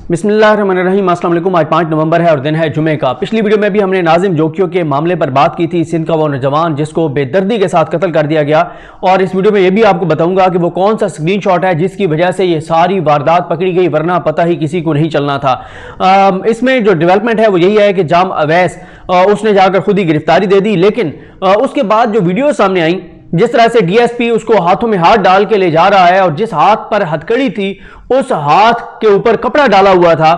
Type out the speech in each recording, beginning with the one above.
बिस्मिल्लाहिर्रहमानिर्रहीम। अस्सलाम वालेकुम। आज 5 नवंबर है और दिन है जुमे का। पिछली वीडियो में भी हमने नाजिम जोकियों के मामले पर बात की थी। सिंध का वो नौजवान जिसको बेदर्दी के साथ कत्ल कर दिया गया, और इस वीडियो में ये भी आपको बताऊंगा कि वो कौन सा स्क्रीनशॉट है जिसकी वजह से ये सारी वारदात पकड़ी गई, वरना पता ही किसी को नहीं चलना था। इसमें जो डेवलपमेंट है वो यही है कि जाम अवैस उसने जाकर खुद ही गिरफ्तारी दे दी, लेकिन उसके बाद जो वीडियो सामने आई, जिस तरह से डीएसपी उसको हाथों में हाथ डाल के ले जा रहा है और जिस हाथ पर हथकड़ी थी उस हाथ के ऊपर कपड़ा डाला हुआ था,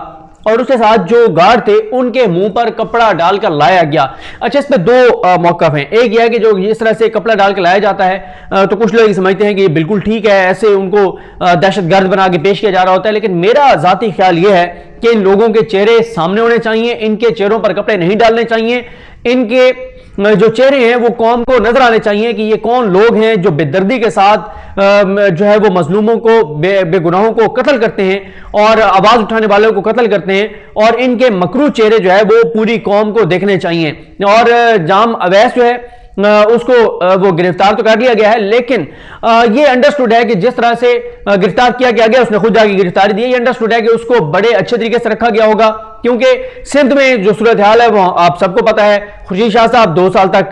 और उसके साथ जो गार्ड थे उनके मुंह पर कपड़ा डालकर लाया गया। अच्छा, इस पे दो मौक़िफ़ हैं। एक यह है कि जो इस तरह से कपड़ा डाल के लाया जाता है तो कुछ लोग समझते हैं कि ये बिल्कुल ठीक है, ऐसे उनको दहशतगर्द बना के पेश किया जा रहा होता है, लेकिन मेरा ज़ाती ख्याल यह है कि इन लोगों के चेहरे सामने होने चाहिए, इनके चेहरों पर कपड़े नहीं डालने चाहिए, इनके जो चेहरे हैं वो कौम को नजर आने चाहिए कि ये कौन लोग हैं जो बेदर्दी के साथ जो है वो मजलूमों को बेगुनाहों को कत्ल करते हैं और आवाज उठाने वालों को कत्ल करते हैं, और इनके मकरू चेहरे जो है वो पूरी कौम को देखने चाहिए। और जाम अवैस जो है उसको वो गिरफ्तार तो कर लिया गया है, लेकिन ये अंडरस्टूड है कि जिस तरह से गिरफ्तार किया गया, उसने खुद जाके गिरफ्तारी दी, ये अंडरस्टूड है कि उसको बड़े अच्छे तरीके से रखा गया होगा, क्योंकि सिंध में जो सूरत हाल है वो आप सबको पता है। खुर्शीद शाह साहब 2 साल तक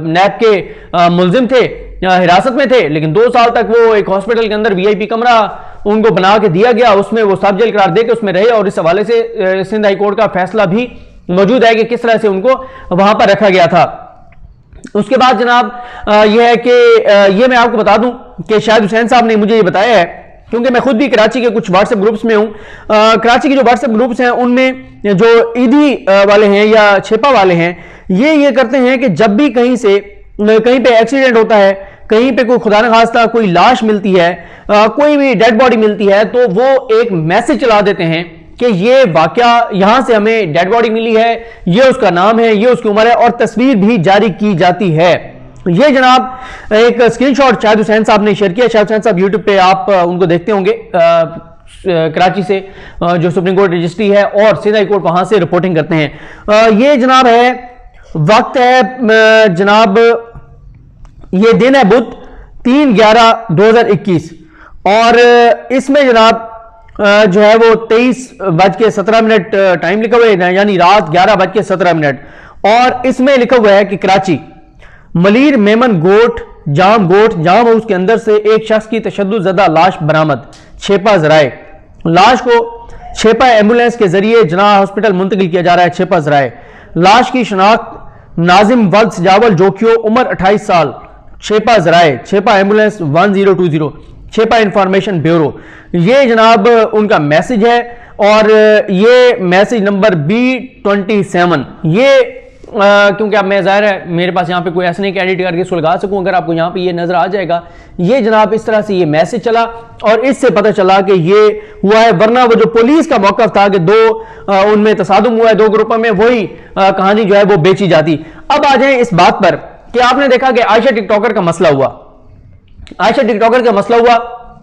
नैब के मुलजिम थे, हिरासत में थे, लेकिन 2 साल तक वो एक हॉस्पिटल के अंदर वीआईपी कमरा उनको बना के दिया गया, उसमें वो सब जेल करार दे के उसमें रहे, और इस हवाले से सिंध हाई कोर्ट का फैसला भी मौजूद है कि किस तरह से उनको वहां पर रखा गया था। उसके बाद जनाब यह है कि ये मैं आपको बता दूं कि शाहिद हुसैन साहब ने मुझे ये बताया है, क्योंकि मैं खुद भी कराची के कुछ व्हाट्सएप ग्रुप्स में हूं। कराची के जो व्हाट्सएप ग्रुप्स हैं उनमें जो ईदी वाले हैं या छेपा वाले हैं, ये करते हैं कि जब भी कहीं पे एक्सीडेंट होता है, कहीं पे कोई खुदा न खास्ता कोई लाश मिलती है, कोई भी डेड बॉडी मिलती है, तो वो एक मैसेज चला देते हैं कि ये वाकया यहां से हमें डेड बॉडी मिली है, ये उसका नाम है, ये उसकी उम्र है, और तस्वीर भी जारी की जाती है। ये जनाब एक स्क्रीनशॉट शाहिद हुसैन साहब ने शेयर किया। शाहिद हुसैन साहब यूट्यूब पे आप उनको देखते होंगे, कराची से जो सुप्रीम कोर्ट रजिस्ट्री है और सिंध हाई कोर्ट वहां से रिपोर्टिंग करते हैं। ये जनाब है वक्त है जनाब, ये दिन है बुध 3/11/2021, और इसमें जनाब जो है वो 23:17 टाइम लिखा हुआ है, यानी रात 11:17, और इसमें लिखा हुआ है कि कराची मलीर मेमन गोट जाम हाउस के अंदर से एक शख्स की तशद्दुद-ज़दा लाश बरामद, छेपा ज़राए। लाश को छेपा एम्बुलेंस के जरिए जना हॉस्पिटल मुंतकिल किया जा रहा है, छेपा ज़राए। लाश की शनाख्त नाजिम वल्द सजावल जोकियो, उम्र 28 साल, छेपा ज़राए, छेपा एम्बुलेंस 1020, छेपा इंफॉर्मेशन ब्यूरो। ये जनाब उनका मैसेज है, और ये मैसेज नंबर B27। ये क्योंकि अब मैं ज़ाहिर है मेरे पास यहाँ पे कोई ऐसा नहीं कि एडिट करके सुलगा सकूं, अगर आपको यहाँ पे ये नजर आ जाएगा, ये जनाब इस तरह से ये मैसेज चला और इससे पता चला कि ये हुआ है, वरना वो जो पुलिस का मौक़िफ़ था कि उनमें तसादुम हुआ है 2 ग्रुपों में, वही कहानी जो है वो बेची जाती। अब आ जाए इस बात पर कि आपने देखा कि आयशा टिकटॉकर का मसला हुआ,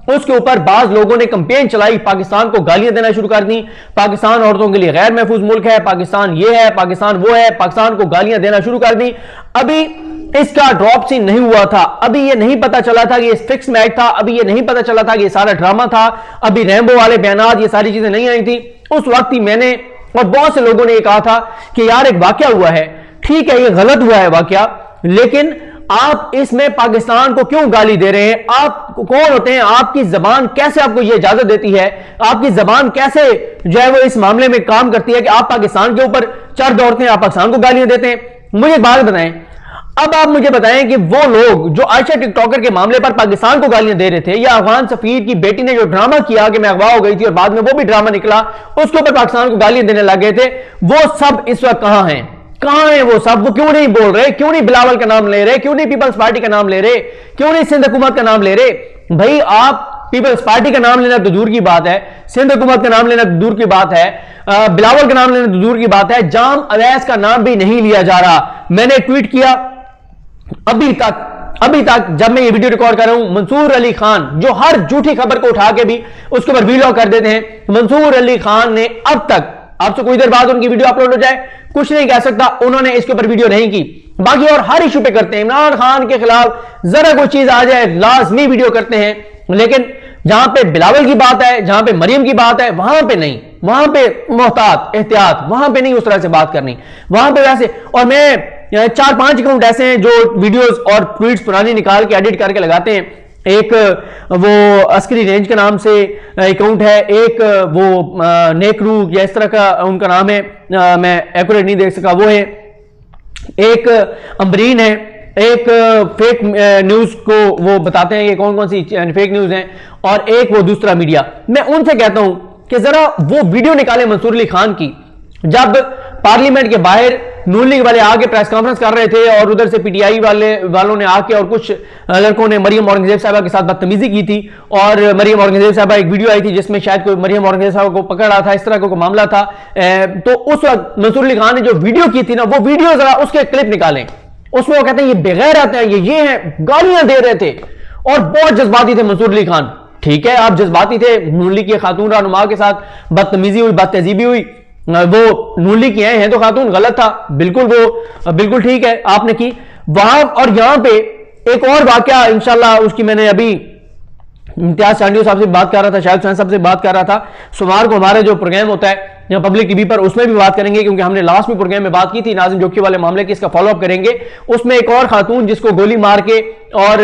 उसके ऊपर बाज लोगों ने कंपेन चलाई, पाकिस्तान को गालियां देना शुरू कर दी, पाकिस्तान औरतों के लिए गैर महफूज मुल्क है, पाकिस्तान ये है, पाकिस्तान वो है, पाकिस्तान को गालियां देना शुरू कर दी। अभी इसका ड्रॉप सीन नहीं हुआ था, अभी ये नहीं पता चला था कि ये फिक्स मैच था, अभी ये नहीं पता चला था कि ये सारा ड्रामा था, अभी रैम्बो वाले बयानात, ये सारी चीजें नहीं आई थी। उस वक्त ही मैंने और बहुत से लोगों ने ये कहा था कि यार एक वाकया हुआ है, ठीक है ये गलत हुआ है वाकया, लेकिन आप इसमें पाकिस्तान को क्यों गाली दे रहे हैं? आप कौन होते हैं? आपकी जबान कैसे आपको यह इजाजत देती है? आपकी जबान कैसे जो है वो इस मामले में काम करती है कि आप पाकिस्तान के ऊपर चढ़ दौड़ते हैं, आप पाकिस्तान को गालियां देते हैं? मुझे एक बात बताएं, अब आप मुझे बताएं कि वो लोग जो आयशा टिकटॉकर के मामले पर पाकिस्तान को गालियां दे रहे थे, या अफगान सफीर की बेटी ने जो ड्रामा किया कि मैं अगवा हो गई थी और बाद में वो भी ड्रामा निकला, उसके ऊपर पाकिस्तान को गालियां देने लग गए थे, वो सब इस वक्त कहां हैं? कहां है वो सब? वो क्यों नहीं बोल रहे? क्यों नहीं बिलावल का नाम ले रहे? क्यों नहीं पीपल्स पार्टी का नाम ले रहे? क्यों नहीं सिंध हुकूमत का नाम ले रहे? भाई आप पीपल्स पार्टी का नाम लेना तो दूर की बात है, सिंध हुकूमत का नाम लेना तो दूर की बात है, बिलावल का नाम लेना तो दूर की बात है, जाम अवैस का नाम भी नहीं लिया जा रहा। मैंने ट्वीट किया, अभी तक जब मैं ये वीडियो रिकॉर्ड कर रहा हूं, मंसूर अली खान जो हर झूठी खबर को उठा के भी उसके ऊपर वीलॉग कर देते हैं, मंसूर अली खान ने अब तक, आपसे कोई देर बाद उनकी वीडियो अपलोड हो जाए कुछ नहीं कह सकता, उन्होंने इसके ऊपर वीडियो नहीं की। बाकी और हर इशू पे करते हैं, इमरान खान के खिलाफ जरा कोई चीज आ जाए लाजमी वीडियो करते हैं, लेकिन जहां पे बिलावल की बात है, जहां पे मरियम की बात है, वहां पे नहीं, वहां पे मोहतात एहतियात, वहां पे नहीं उस तरह से बात करनी, वहां पे वैसे। और मैं 4-5 अकाउंट ऐसे हैं जो वीडियोस और ट्वीट्स पुरानी निकाल के एडिट करके लगाते हैं। एक वो अस्करी रेंज के नाम से अकाउंट है, एक वो नेकरू या इस तरह का उनका नाम है, मैं एक्यूरेट नहीं देख सका, वो है, एक अमरीन है, एक फेक न्यूज को वो बताते हैं कि कौन कौन सी फेक न्यूज हैं, और एक वो दूसरा मीडिया। मैं उनसे कहता हूं कि जरा वो वीडियो निकाले मंसूर अली खान की, जब पार्लियामेंट के बाहर नून लीग वाले आके प्रेस कॉन्फ्रेंस कर रहे थे और उधर से पीटीआई वालों ने आके और कुछ लड़कों ने मरियम औरंगजेब साहबा के साथ बदतमीजी की थी, और मरियम औरंगजेब साहबा एक वीडियो आई थी जिसमें शायद कोई मरियम औरंगजेब साहबा को पकड़ रहा था, इस तरह का कोई मामला था। तो उस वक्त मंसूर अली खान ने जो वीडियो की थी ना, वो वीडियो जरा उसके क्लिप निकालें, उसमें वो कहते हैं ये बेगैरत है, ये हैं, गालियां दे रहे थे और बहुत जज्बाती थे मंसूर अली खान। ठीक है, आप जज्बाती थे, नून लीग की खातून रहनुमा के साथ बदतमीजी हुई, बदतहजीबी हुई, वो नून लीग की हैं तो खातून, गलत था, बिल्कुल वो बिल्कुल ठीक है आपने की वहां। और यहां पे एक और वाकया इंशाल्लाह उसकी मैंने अभी इम्तियाज सांडियो साहब से बात कर रहा था, शाहिद हुसैन साहब से बात कर रहा था, सोमवार को हमारे जो प्रोग्राम होता है यहाँ पब्लिक टीवी पर, उसमें भी बात करेंगे, क्योंकि हमने लास्ट में प्रोग्राम में बात की थी नाजिम जोकी वाले मामले की, इसका फॉलोअप करेंगे। उसमें एक और खातून जिसको गोली मार के और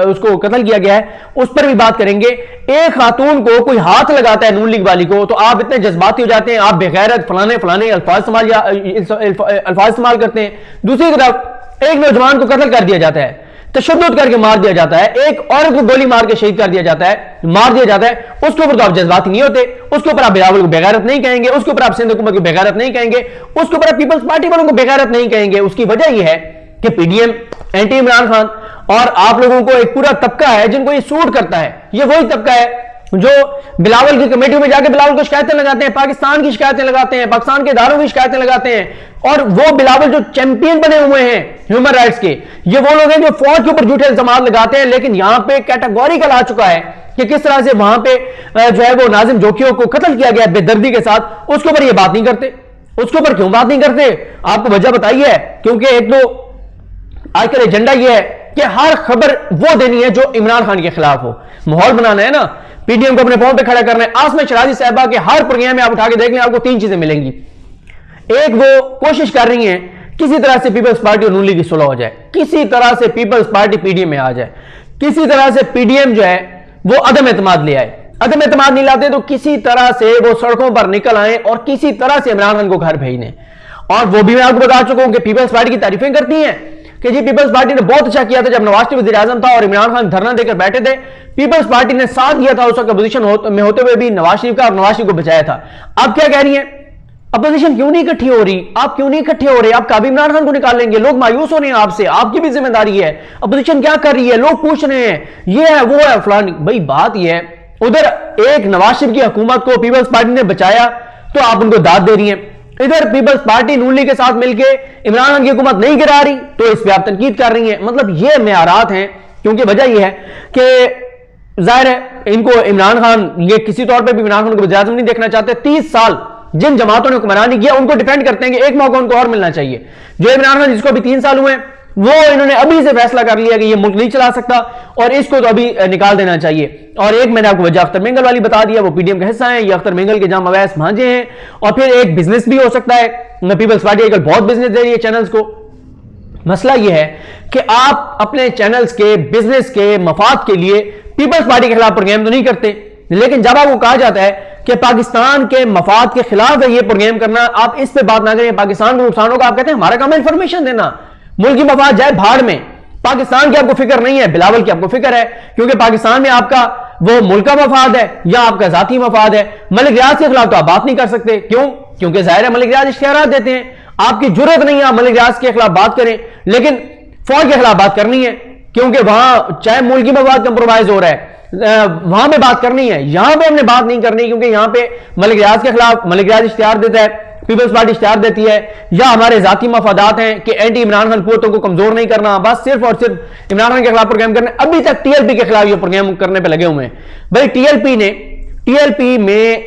उसको कत्ल किया गया है, उस पर भी बात करेंगे। एक खातून को कोई हाथ लगाता है नून लीग वाली को तो आप इतने जज्बाती हो जाते हैं, आप बेगैरत फलाने फलाने अल्फाज इस्तेमाल करते हैं। दूसरी तरफ एक नौजवान को कत्ल कर दिया जाता है, तशद्दुद करके मार दिया जाता है, एक औरत को गोली मार के शहीद कर दिया जाता है, मार दिया जाता है, उसके ऊपर तो आप जज्बाती नहीं होते, उसके ऊपर आप बिलावल को बेगैरत नहीं कहेंगे, उसके ऊपर आप सिंध हुकूमत को बेगैरत नहीं कहेंगे, उसके ऊपर आप पीपल्स पार्टी वालों को बेगैरत नहीं कहेंगे। उसकी वजह यह है कि पीडीएम एंटी इमरान खान, और आप लोगों को एक पूरा तबका है जिनको ये सूट करता है, ये वही तबका है जो बिलावल की कमेटी में जाके बिलावल को शिकायतें लगाते हैं, पाकिस्तान की शिकायतें लगाते हैं, पाकिस्तान के इदारों की शिकायतें लगाते हैं, और वो बिलावल जो चैंपियन बने हुए हैं ह्यूमन राइट्स के, ये वो लोग हैं जो फौज के ऊपर झूठे इल्जाम लगाते हैं। लेकिन यहां पे कैटेगोरिकल आ चुका है कि किस तरह से वहां पे जो है वो नाजिम जोकियों को कत्ल किया गया बेदर्दी के साथ, उसके ऊपर ये बात नहीं करते। उसके ऊपर क्यों बात नहीं करते, आपको वजह बताइए। क्योंकि एक तो आजकल एजेंडा ये है कि हर खबर वो देनी है जो इमरान खान के खिलाफ हो, माहौल बनाना है ना, पीडीएम को अपने पांव पे खड़ा करना है। आसमा शराजी साहबा के हर प्रोग्राम में आप उठा के देख लें, आपको 3 चीजें मिलेंगी। एक, वो कोशिश कर रही हैं किसी तरह से पीपल्स पार्टी और नून लीग की सुलह हो जाए, किसी तरह से पीपल्स पार्टी पीडीएम में आ जाए, किसी तरह से पीडीएम जो है वो अदम एतमाद ले आए। अदम एतमाद नहीं लाते तो किसी तरह से वो सड़कों पर निकल आए और किसी तरह से इमरान खान को घर भेज दें। और वो भी मैं आपको बता चुका हूं कि पीपल्स पार्टी की तारीफें करती हैं कि जी पीपल्स पार्टी ने बहुत अच्छा किया था जब नवाज शरीफ वज़ीर-ए-आज़म था और इमरान खान धरना देकर बैठे थे, पीपल्स पार्टी ने साथ दिया था उस वक्त अपोजिशन में होते हुए भी नवाज शरीफ का, और नवाज शरीफ को बचाया था। अब क्या कह रही है, अपोजिशन क्यों नहीं इकट्ठी हो रही, आप क्यों नहीं इकट्ठे हो रहे, आप कभी इमरान खान को निकाल लेंगे, लोग मायूस हो रहे हैं आपसे, आपकी भी जिम्मेदारी है, अपोजिशन क्या कर रही है, लोग पूछ रहे हैं, ये है वो है फलानी। भाई बात यह है, उधर एक नवाज शरीफ की हुकूमत को पीपल्स पार्टी ने बचाया तो आप उनको दाद दे रही हैं, इधर पीपल्स पार्टी नून लीग के साथ मिलकर इमरान खान की हुकूमत नहीं गिरा रही तो इस पर आप तनकीद कर रही हैं। मतलब ये मेयारात हैं, क्योंकि वजह यह है कि जाहिर है इनको इमरान खान, ये किसी तौर पर भी इमरान खान को वज़ीर-ए-आज़म नहीं देखना चाहते। 30 साल जिन जमातों ने हुक्मरानी किया उनको डिफेंड करते हैं कि एक मौका उनको और मिलना चाहिए। जो इमरान खान जिसको अभी 3 साल हुए, वो इन्होंने अभी से फैसला कर लिया कि ये मुल्क नहीं चला सकता और इसको तो अभी निकाल देना चाहिए। और एक मैंने आपको वजह अख्तर मेंगल वाली बता दिया, वो पीडीएम का हिस्सा है, ये अख्तर मेंगल के जाम अवैस भांजे हैं। और फिर एक बिजनेस भी हो सकता है, पीपल्स पार्टी आजकल बहुत बिजनेस दे रही है चैनल्स को। मसला यह है कि आप अपने चैनल्स के बिजनेस के मफाद के लिए पीपल्स पार्टी के खिलाफ प्रोग्राम तो नहीं करते, लेकिन जब आपको कहा जाता है कि पाकिस्तान के मफाद के खिलाफ है ये प्रोग्राम करना, आप इस पे बात ना करें, पाकिस्तान को नुकसान होगा, आप कहते हैं हमारा काम है इंफॉर्मेशन देना, मुल्क की मफाद जाए भाड़ में। पाकिस्तान की आपको फिक्र नहीं है, बिलावल की आपको फिक्र है, क्योंकि पाकिस्तान में आपका वो मुल्क का मफाद है या आपका जाती मफाद है। मलिक रियाज के खिलाफ तो आप बात नहीं कर सकते, क्यों? क्योंकि जाहिर है मलिक रियाज इख्तियारात देते हैं, आपकी जरूरत नहीं है आप मलिक रियाज के खिलाफ बात करें, लेकिन फौज के खिलाफ बात करनी है, क्योंकि वहां चाहे मुल्क की मफाद कंप्रोमाइज हो रहा है, वहां पे बात करनी है, यहां पे हमने बात नहीं करनी, क्योंकि यहां पे मलिक रियाज के खिलाफ मलिक रियाज इख्तियार देता है, पीपल्स पार्टी इख्तियार देती है, या हमारे जाती मफादात हैं कि एंटी इमरान खान कुव्वतों को कमजोर नहीं करना, बस सिर्फ और सिर्फ इमरान खान के खिलाफ प्रोग्राम करना। अभी तक टीएलपी के खिलाफ ये प्रोग्राम करने पे लगे हुए हैं। भाई टीएलपी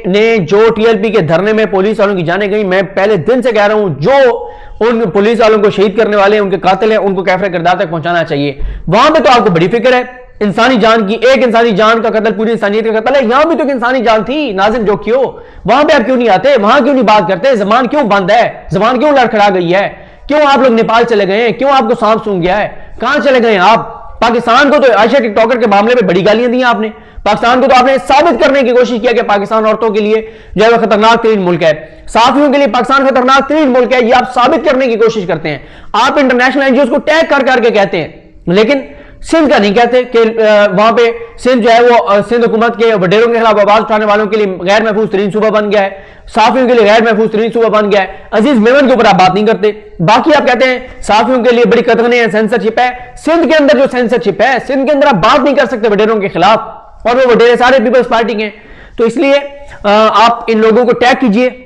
ने जो टीएलपी के धरने में पुलिस वालों की जाने गई, मैं पहले दिन से कह रहा हूं, जो उन पुलिस वालों को शहीद करने वाले हैं, उनके कातिल हैं, उनको कैफरे किरदार तक पहुंचाना चाहिए। वहां पे तो आपको बड़ी फिक्र है इंसानी जान की, एक इंसानी जान का कत्ल पूरी इंसानियत का कत्ल है। यहां भी तो एक इंसानी जान थी नाज़िम जोखियो, वहां पे आप क्यों नहीं आते, वहां क्यों नहीं बात करते? जबान क्यों बंद है, जबान क्यों लड़खड़ा गई है? क्यों आप लोग नेपाल चले गए हैं? क्यों आपको सांप सूंघ गया है? कहां चले गए आप? पाकिस्तान को तो आयशा टिकटॉकर के मामले में बड़ी गालियां दी आपने। पाकिस्तान को तो आपने साबित करने की कोशिश किया कि पाकिस्तान औरतों के लिए जो है वो खतरनाक तरीन मुल्क है, सहाफियों के लिए पाकिस्तान खतरनाक तरीन मुल्क है, ये आप साबित करने की कोशिश करते हैं। आप इंटरनेशनल एनजीओ को टैग कर करके कहते हैं, लेकिन सिंध का नहीं कहते कि वहां पे सिंध जो है वो सिंध हुकूमत के वडेरों के खिलाफ आवाज उठाने वालों के लिए गैर महफूज तरीन सूबा बन गया है, साफियों के लिए गैर महफूज तरीन सूबा बन गया है। अजीज मेमन के ऊपर आप बात नहीं करते। बाकी आप कहते हैं साफियों के लिए बड़ी कतरनी है, सेंसरशिप है। सिंध के अंदर जो सेंसरशिप है, सिंध के अंदर आप बात नहीं कर सकते वडेरों के खिलाफ, और वो वडेरे सारे पीपल्स पार्टी के। तो इसलिए आप इन लोगों को टैग कीजिए,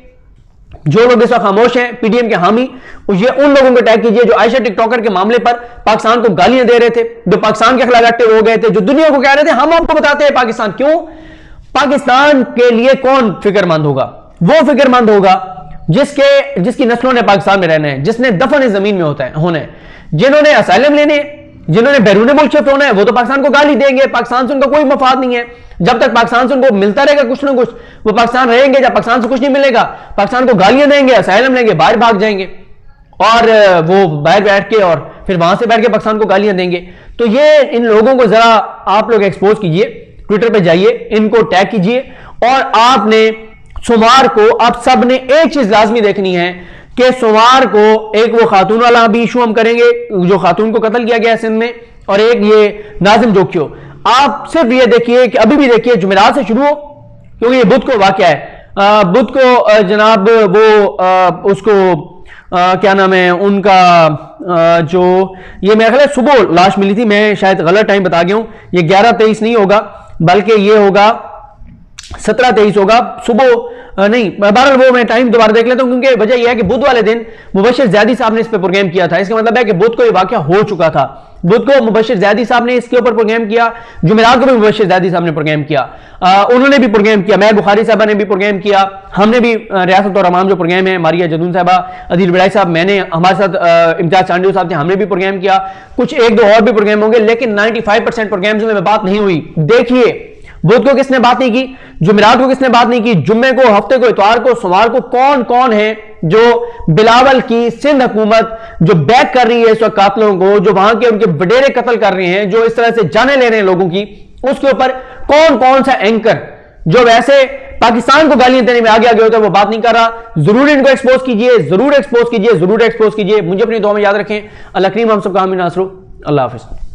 जो लोग इस वक्त खामोश हैं पीडीएम के हामी, ये उन लोगों को टैग कीजिए जो आयशा टिकटॉकर के मामले पर पाकिस्तान को गालियां दे रहे थे, जो पाकिस्तान के खिलाफ एक्टिव हो गए थे, जो दुनिया को कह रहे थे हम आपको बताते हैं पाकिस्तान। क्यों? पाकिस्तान के लिए कौन फिक्रमंद होगा? वो फिक्रमंद होगा जिसकी नस्लों ने पाकिस्तान में रहना है, जिसने दफन इस जमीन में होना है, जिन्होंने असाइलम लेने, जिन्होंने बैरून मुल्क शिफ्ट होना है, वो तो पाकिस्तान को गाली देंगे। पाकिस्तान से उनका कोई मफाद नहीं है। जब तक पाकिस्तान से उनको मिलता रहेगा कुछ ना कुछ, वो पाकिस्तान रहेंगे। जब पाकिस्तान से कुछ नहीं मिलेगा, पाकिस्तान को गालियां देंगे, असाइलम लेंगे, बाहर भाग जाएंगे, और वो बाहर बैठ के और फिर वहां से बैठ के पाकिस्तान को गालियां देंगे। तो ये इन लोगों को जरा आप लोग एक्सपोज कीजिए, ट्विटर पे जाइए, इनको टैग कीजिए, और आपने सोमवार को आप सब ने एक चीज लाजमी देखनी है कि सोमवार को एक वो खातून वाला भी इशू हम करेंगे जो खातून को कत्ल किया गया है सिंध में, और एक ये नाज़िम जोखियो। आप सिर्फ ये देखिए कि अभी भी देखिए जुमेरात से शुरू हो, क्योंकि ये बुध को वाकया है। बुध को जनाब वो उसको क्या नाम है उनका, जो ये मेरे ख्याल सुबह लाश मिली थी, मैं शायद गलत टाइम बता गया हूं, ये 11-23 नहीं होगा, बल्कि ये होगा 17-23 होगा सुबह, नहीं बहरहाल वो मैं टाइम दोबारा देख लेता हूं, क्योंकि वजह यह है कि बुध वाले दिन मुबशिर ज़ैदी साहब ने इस पर प्रोग्राम किया था। इसका मतलब है कि बुध को ये वाकया हो चुका था। बुध को मुबशिर ज़ैदी साहब ने इसके ऊपर प्रोग्राम किया, जुमेरात को भी मुबशिर ज़ैदी साहब ने प्रोग्राम किया, उन्होंने भी प्रोग्राम किया, मैं बुखारी साहबा ने भी प्रोग्राम किया, हमने भी रियासत और अवाम जो प्रोग्राम है, मारिया जदून साहबा, अदील बड़ाई साहब, मैंने, हमारे साथ इम्तियाज चांडियो साहब थे, हमने भी प्रोग्राम किया, कुछ एक दो और भी प्रोग्राम होंगे, लेकिन 95% प्रोग्राम्स में बात नहीं हुई। देखिए बुध को किसने बात नहीं की, जुमेरात को किसने बात नहीं की, जुम्मे को, हफ्ते को, इतवार को, सोमवार को कौन कौन है जो बिलावल की सिंध हुकूमत जो बैक कर रही है इस वक्त कातलों को, जो वहां के उनके वडेरे कत्ल कर रहे हैं, जो इस तरह से जाने ले रहे हैं लोगों की, उसके ऊपर कौन कौन सा एंकर जो वैसे पाकिस्तान को गालियां देने में आगे होता है वो बात नहीं कर रहा। जरूर इनको एक्सपोज कीजिए, जरूर एक्सपोज कीजिए, जरूर एक्सपोज कीजिए। मुझे अपनी दुआ में याद रखें। अल्लाह करीम हम सबका आमीन नासरो। अल्लाह हाफिज।